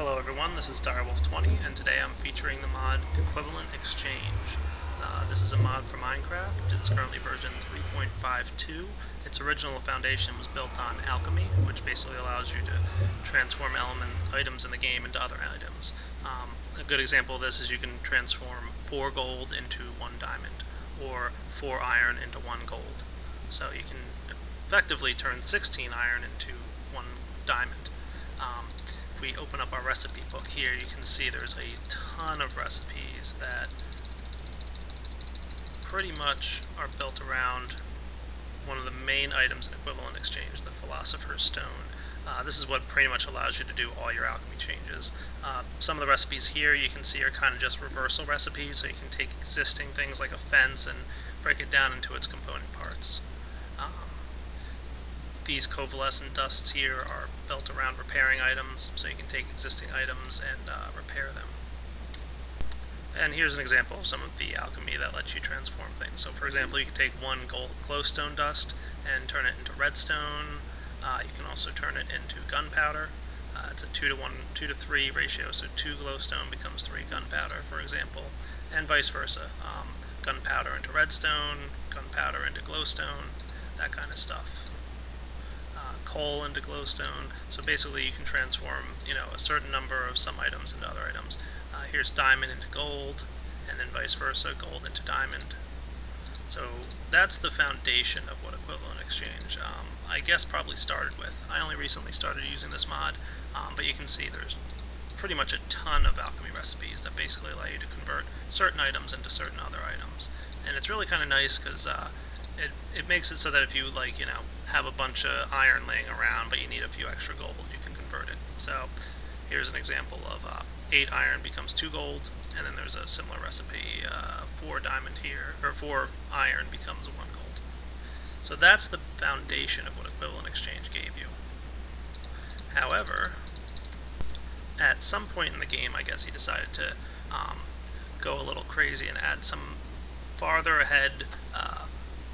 Hello everyone, this is Direwolf20, and today I'm featuring the mod Equivalent Exchange. This is a mod for Minecraft. It's currently version 3.52. Its original foundation was built on alchemy, which basically allows you to transform items in the game into other items. A good example of this is you can transform 4 gold into 1 diamond, or 4 iron into 1 gold. So you can effectively turn 16 iron into 1 diamond. If we open up our recipe book here, you can see there's a ton of recipes that pretty much are built around one of the main items in Equivalent Exchange, the Philosopher's Stone. This is what pretty much allows you to do all your alchemy changes. Some of the recipes here you can see are kind of just reversal recipes, so you can take existing things like a fence and break it down into its component parts. These covalescent dusts here are built around repairing items, so you can take existing items and repair them. And here's an example of some of the alchemy that lets you transform things. So for example, you can take 1 gold glowstone dust and turn it into redstone. You can also turn it into gunpowder. It's a 2 to 3 ratio, so 2 glowstone becomes 3 gunpowder, for example, and vice versa. Gunpowder into redstone, gunpowder into glowstone, that kind of stuff. Coal into glowstone, so basically you can transform, a certain number of some items into other items. Here's diamond into gold, and then vice versa, gold into diamond. So that's the foundation of what Equivalent Exchange, I guess, probably started with. I only recently started using this mod, but you can see there's pretty much a ton of alchemy recipes that basically allow you to convert certain items into certain other items. And it's really kind of nice because it makes it so that if you have a bunch of iron laying around but you need a few extra gold, you can convert it. So here's an example of 8 iron becomes 2 gold, and then there's a similar recipe, 4 diamond here, or 4 iron becomes 1 gold. So that's the foundation of what Equivalent Exchange gave you. However, at some point in the game, I guess he decided to go a little crazy and add some farther ahead,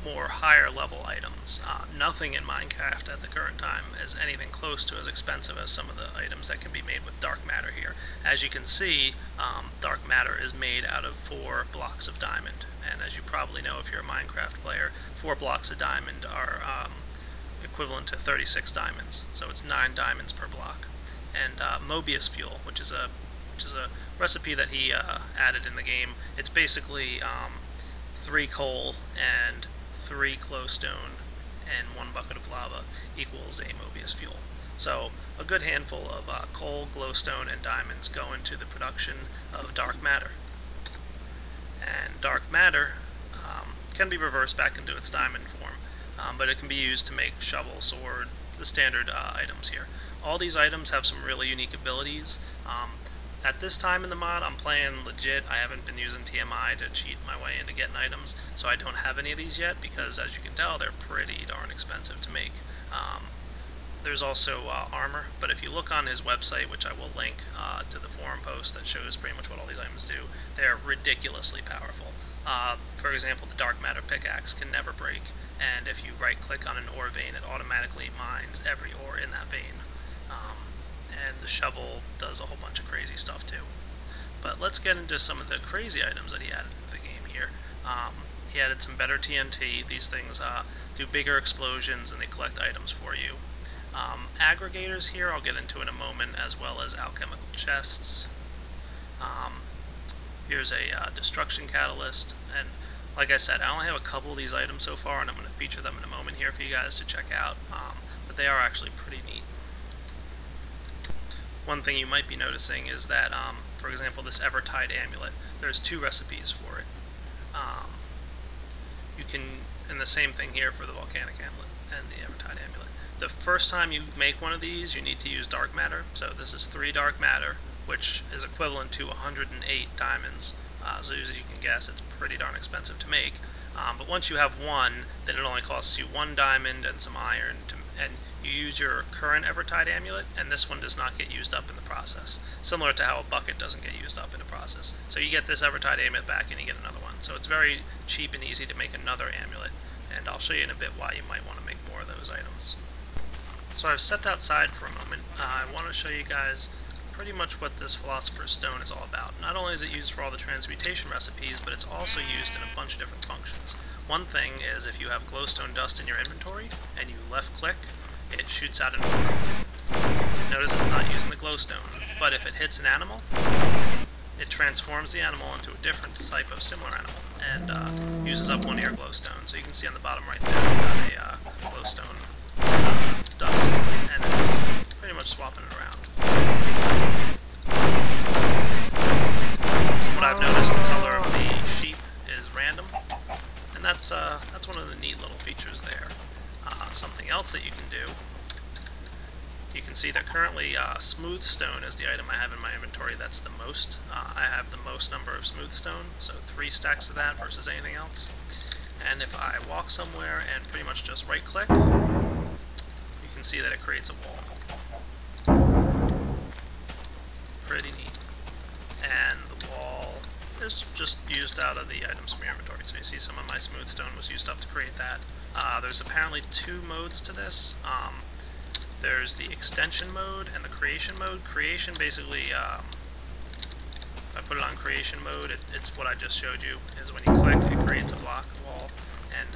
more higher level items. Nothing in Minecraft at the current time is anything close to as expensive as some of the items that can be made with dark matter here. As you can see, dark matter is made out of 4 blocks of diamond, and as you probably know if you're a Minecraft player, 4 blocks of diamond are equivalent to 36 diamonds, so it's 9 diamonds per block. And Mobius fuel, which is a recipe that he added in the game. It's basically 3 coal and 3 glowstone and 1 bucket of lava equals a Mobius fuel. So a good handful of coal, glowstone, and diamonds go into the production of dark matter. And dark matter can be reversed back into its diamond form, but it can be used to make shovel, sword, the standard items here. All these items have some really unique abilities. At this time in the mod, I'm playing legit. I haven't been using TMI to cheat my way into getting items, so I don't have any of these yet because, as you can tell, they're pretty darn expensive to make. There's also armor, but if you look on his website, which I will link to the forum post that shows pretty much what all these items do, they're ridiculously powerful. For example, the dark matter pickaxe can never break, and if you right-click on an ore vein, it automatically mines every ore in that vein. And the shovel does a whole bunch of crazy stuff too. But let's get into some of the crazy items that he added to the game here. He added some better TNT. These things do bigger explosions and they collect items for you. Aggregators here I'll get into in a moment, as well as alchemical chests. Here's a destruction catalyst, and like I said, I only have a couple of these items so far, and I'm going to feature them in a moment here for you guys to check out, but they are actually pretty neat. One thing you might be noticing is that, for example, this Evertide amulet, there's 2 recipes for it. You can, and the same thing here for the volcanic amulet and the Evertide amulet. The first time you make one of these, you need to use dark matter. So this is 3 dark matter, which is equivalent to 108 diamonds. So as you can guess, it's pretty darn expensive to make. But once you have 1, then it only costs you 1 diamond and some iron, and you use your current Evertide amulet, and this one does not get used up in the process. Similar to how a bucket doesn't get used up in the process. So you get this Evertide amulet back and you get another one. So it's very cheap and easy to make another amulet, and I'll show you in a bit why you might want to make more of those items. So I've stepped outside for a moment. I want to show you guys pretty much what this Philosopher's Stone is all about. Not only is it used for all the transmutation recipes, but it's also used in a bunch of different functions. One thing is if you have glowstone dust in your inventory, and you left-click, it shoots out an orb. Notice it's not using the glowstone, but if it hits an animal, it transforms the animal into a different type of similar animal, and uses up one of your glowstone. So you can see on the bottom right there, we've got a glowstone dust, and it's pretty much swapping it around. What I've noticed, the color of the sheep is random, and that's one of the neat little features there. Something else that you can do, you can see that currently smooth stone is the item I have in my inventory that's the most. I have the most number of smooth stone, so 3 stacks of that versus anything else. And if I walk somewhere and pretty much just right click, you can see that it creates a wall. Pretty neat. And the wall is just used out of the items from your inventory. So you see some of my smooth stone was used up to create that. There's apparently 2 modes to this. There's the extension mode and the creation mode. Creation basically, if I put it on creation mode, it's what I just showed you, is when you click, it creates a block wall. And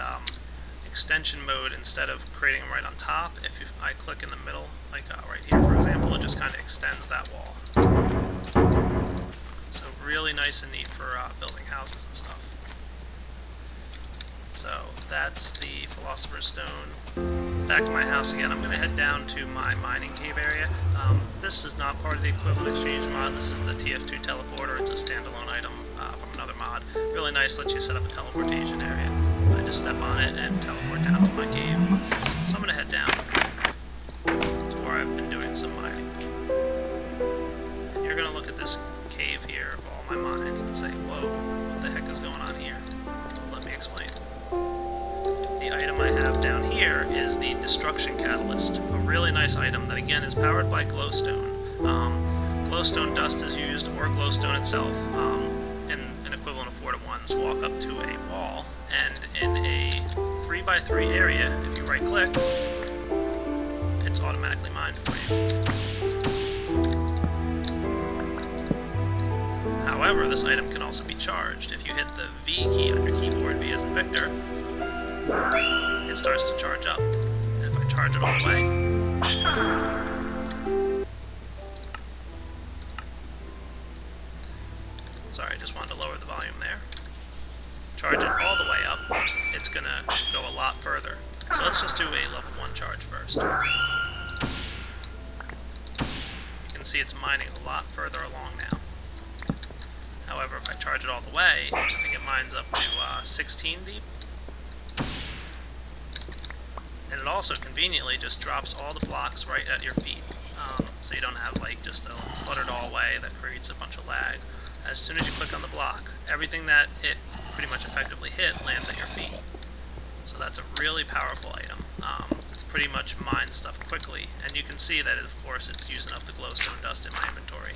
extension mode, instead of creating them right on top, if I click in the middle, like right here for example, it just kind of extends that wall. So really nice and neat for building houses and stuff. So that's the Philosopher's Stone. Back to my house again. I'm going to head down to my mining cave area. This is not part of the Equivalent Exchange mod. This is the Tf2 Teleporter. It's a standalone item from another mod. Really nice, lets you set up a teleportation area. I just step on it and teleport down to my cave. So I'm going to head down to where I've been doing some mining. And you're going to look at this cave here of all my mines and say, whoa, what the heck is going on here? Let me explain. The item I have down here is the Destruction Catalyst, a really nice item that again is powered by glowstone. Glowstone dust is used, or glowstone itself, in an equivalent of 4 to 1s. Walk up to a wall, and in a 3x3 area, if you right click, it's automatically mined for you. However, this item can also be charged. If you hit the V key on your keyboard, V as in Victor, it starts to charge up. And if I charge it all the way, sorry, I just wanted to lower the volume there. Charge it all the way up, it's going to go a lot further. So let's just do a level 1 charge first. You can see it's mining a lot further along now. However, if I charge it all the way, I think it mines up to 16 deep. And it also conveniently just drops all the blocks right at your feet. So you don't have like just a cluttered all way that creates a bunch of lag. As soon as you click on the block, everything that it pretty much effectively hit lands at your feet. So that's a really powerful item. Pretty much mines stuff quickly. And you can see that, of course, it's using up the glowstone dust in my inventory.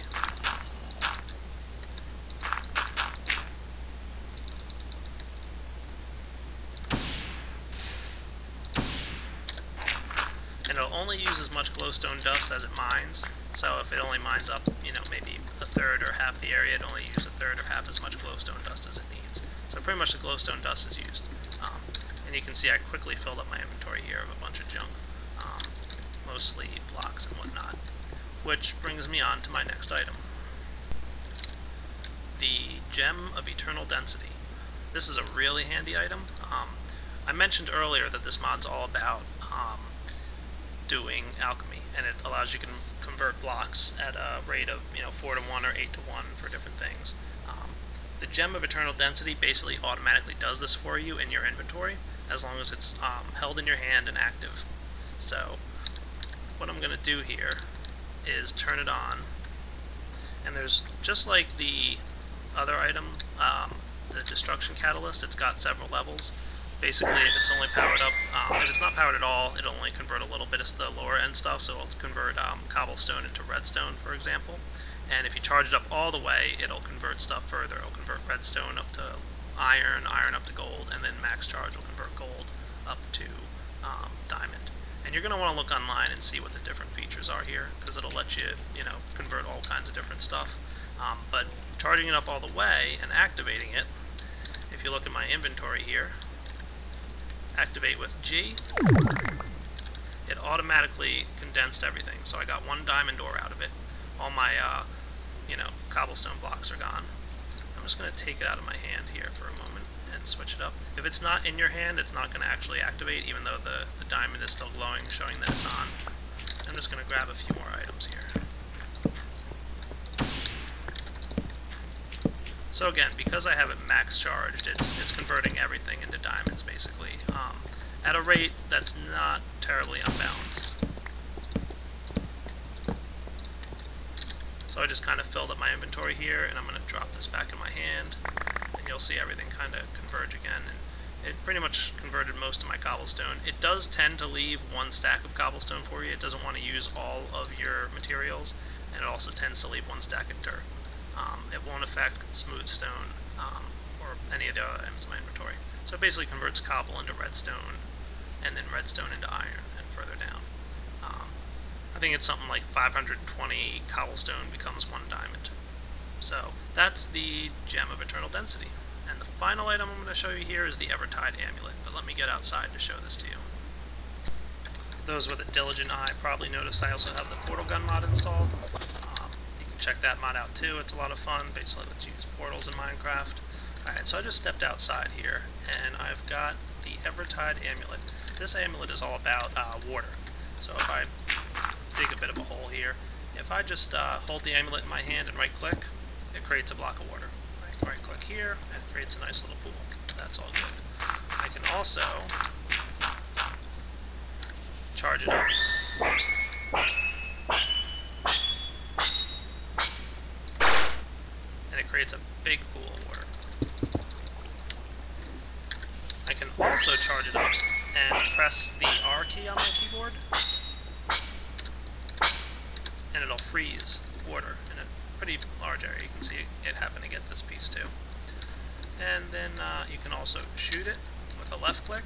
And it'll only use as much glowstone dust as it mines. So if it only mines up, you know, maybe a third or half the area, it only uses a third or half as much glowstone dust as it needs. So pretty much the glowstone dust is used. And you can see I quickly filled up my inventory here of a bunch of junk, mostly blocks and whatnot. Which brings me on to my next item. The Gem of Eternal Density. This is a really handy item. I mentioned earlier that this mod's all about doing alchemy, and it allows you to convert blocks at a rate of 4 to 1 or 8 to 1 for different things. The Gem of Eternal Density basically automatically does this for you in your inventory, as long as it's held in your hand and active. So what I'm going to do here is turn it on, and there's, just like the other item, the Destruction Catalyst, it's got several levels. Basically, if it's only powered up, if it's not powered at all, it'll only convert a little bit of the lower end stuff, so it'll convert cobblestone into redstone, for example. And if you charge it up all the way, it'll convert stuff further. It'll convert redstone up to iron, iron up to gold, and then max charge will convert gold up to you're going to want to look online and see what the different features are here, because it'll let you, convert all kinds different stuff. But charging it up all the way and activating it, if you look at my inventory here, activate with G, it automatically condensed everything. So I got 1 diamond ore out of it. All my, cobblestone blocks are gone. I'm just going to take it out of my hand here for a moment and switch it up. If it's not in your hand, it's not going to actually activate, even though the diamond is still glowing, showing that it's on. I'm just going to grab a few more items here. So again, because I have it max charged, it's converting everything into diamonds, basically, at a rate that's not terribly unbalanced. So I just kind of filled up my inventory here, and I'm going to drop this back in my hand, and you'll see everything kind of converge again. And it pretty much converted most of my cobblestone. It does tend to leave 1 stack of cobblestone for you. It doesn't want to use all of your materials, and it also tends to leave 1 stack of dirt. It won't affect smooth stone or any of the other items in my inventory. So it basically converts cobble into redstone, and then redstone into iron, and further down. I think it's something like 520 cobblestone becomes 1 diamond. So that's the Gem of Eternal Density. And the final item I'm going to show you here is the Evertide Amulet, but let me get outside to show this to you. Those with a diligent eye probably noticed I also have the portal gun mod installed. You can check that mod out too, it's a lot of fun, basically lets you use portals in Minecraft. Alright, so I just stepped outside here, and I've got the Evertide Amulet. This amulet is all about water. So if I dig a bit of a hole here, if I just hold the amulet in my hand and right click, it creates a block of water. Right click here, and it creates a nice little pool. That's all good. I can also charge it up. And it creates a big pool of water. I can also charge it up and press the R key on my keyboard, and it'll freeze water in a pretty large area. You can see it happen to get this piece too. And then you can also shoot it with a left click.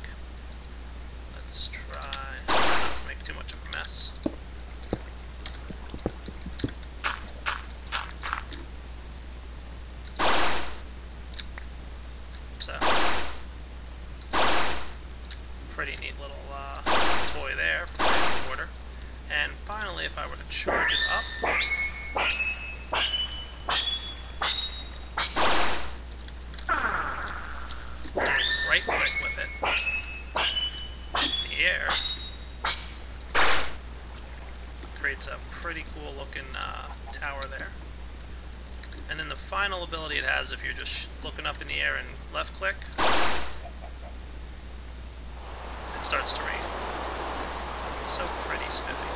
Let's try not to make too much of a mess. So, pretty neat little toy there for freezing water. And finally, if I were to charge it up, and right click with it in the air, creates a pretty cool looking tower there. And then the final ability it has, if you're just looking up in the air and left click, it starts to rain. So pretty spiffy.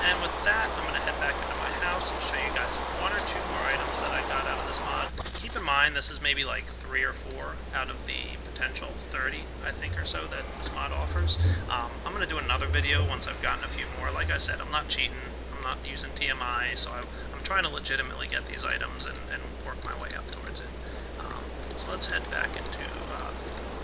And with that, I'm going to head back into my house and show you guys 1 or 2 more items that I got out of this mod. Keep in mind, this is maybe like 3 or 4 out of the potential 30, I think, or so that this mod offers. I'm going to do another video once I've gotten a few more. Like I said, I'm not cheating. I'm not using TMI, so I'm trying to legitimately get these items and work my way up towards it. So let's head back into...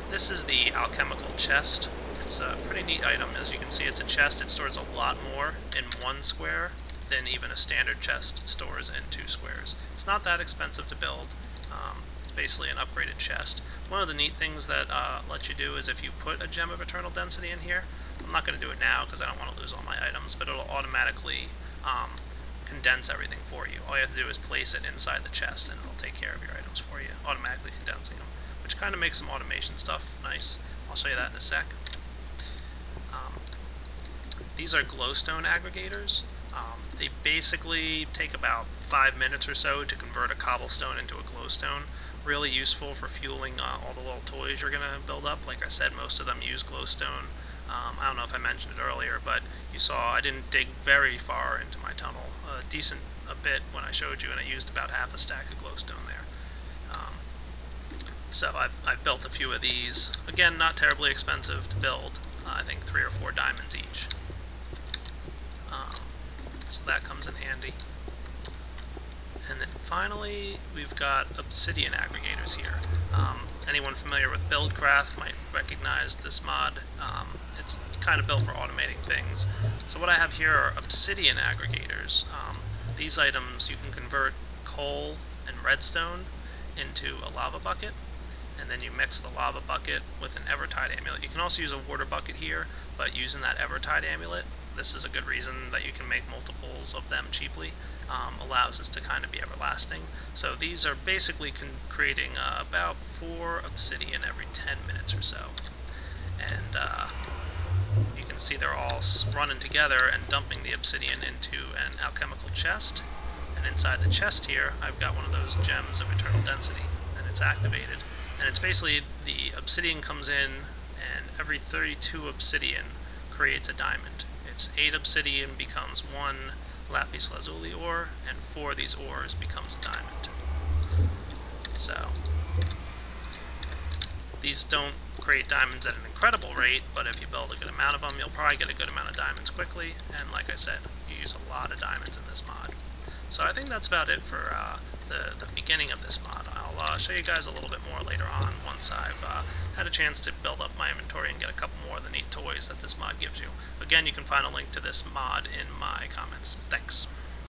this is the Alchemical Chest. It's a pretty neat item. As you can see, it's a chest. It stores a lot more in 1 square than even a standard chest stores in 2 squares. It's not that expensive to build. It's basically an upgraded chest. One of the neat things that lets you do is if you put a Gem of Eternal Density in here, I'm not going to do it now because I don't want to lose all my items, but it'll automatically condense everything for you. All you have to do is place it inside the chest and it'll take care of your items for you, automatically condensing them, which kind of makes some automation stuff nice. I'll show you that in a sec. These are glowstone aggregators. They basically take about 5 minutes or so to convert a cobblestone into a glowstone. Really useful for fueling all the little toys you're going to build up. Like I said, most of them use glowstone. I don't know if I mentioned it earlier, but you saw I didn't dig very far into my tunnel. A bit when I showed you, and I used about half a stack of glowstone there. So I've built a few of these. Again, not terribly expensive to build. I think 3 or 4 diamonds each. So that comes in handy. And then finally, we've got Obsidian Aggregators here. Anyone familiar with Buildcraft might recognize this mod. It's kind of built for automating things. So what I have here are Obsidian Aggregators. These items, you can convert coal and redstone into a lava bucket, and then you mix the lava bucket with an Evertide amulet. You can also use a water bucket here, but using that Evertide amulet, this is a good reason that you can make multiples of them cheaply, allows us to kind of be everlasting. So these are basically creating about 4 obsidian every 10 minutes or so. And you can see they're all running together and dumping the obsidian into an alchemical chest. And inside the chest here, I've got one of those gems of eternal density, and it's activated. And it's basically the obsidian comes in, and every 32 obsidian creates a diamond. It's 8 obsidian becomes 1 lapis lazuli ore, and 4 of these ores becomes a diamond. So these don't create diamonds at an incredible rate, but if you build a good amount of them, you'll probably get a good amount of diamonds quickly, and like I said, you use a lot of diamonds in this mod. So I think that's about it for the beginning of this mod. I'll show you guys a little bit more later on once I've had a chance to build up my inventory and get a couple more of the neat toys that this mod gives you. Again, you can find a link to this mod in my comments. Thanks.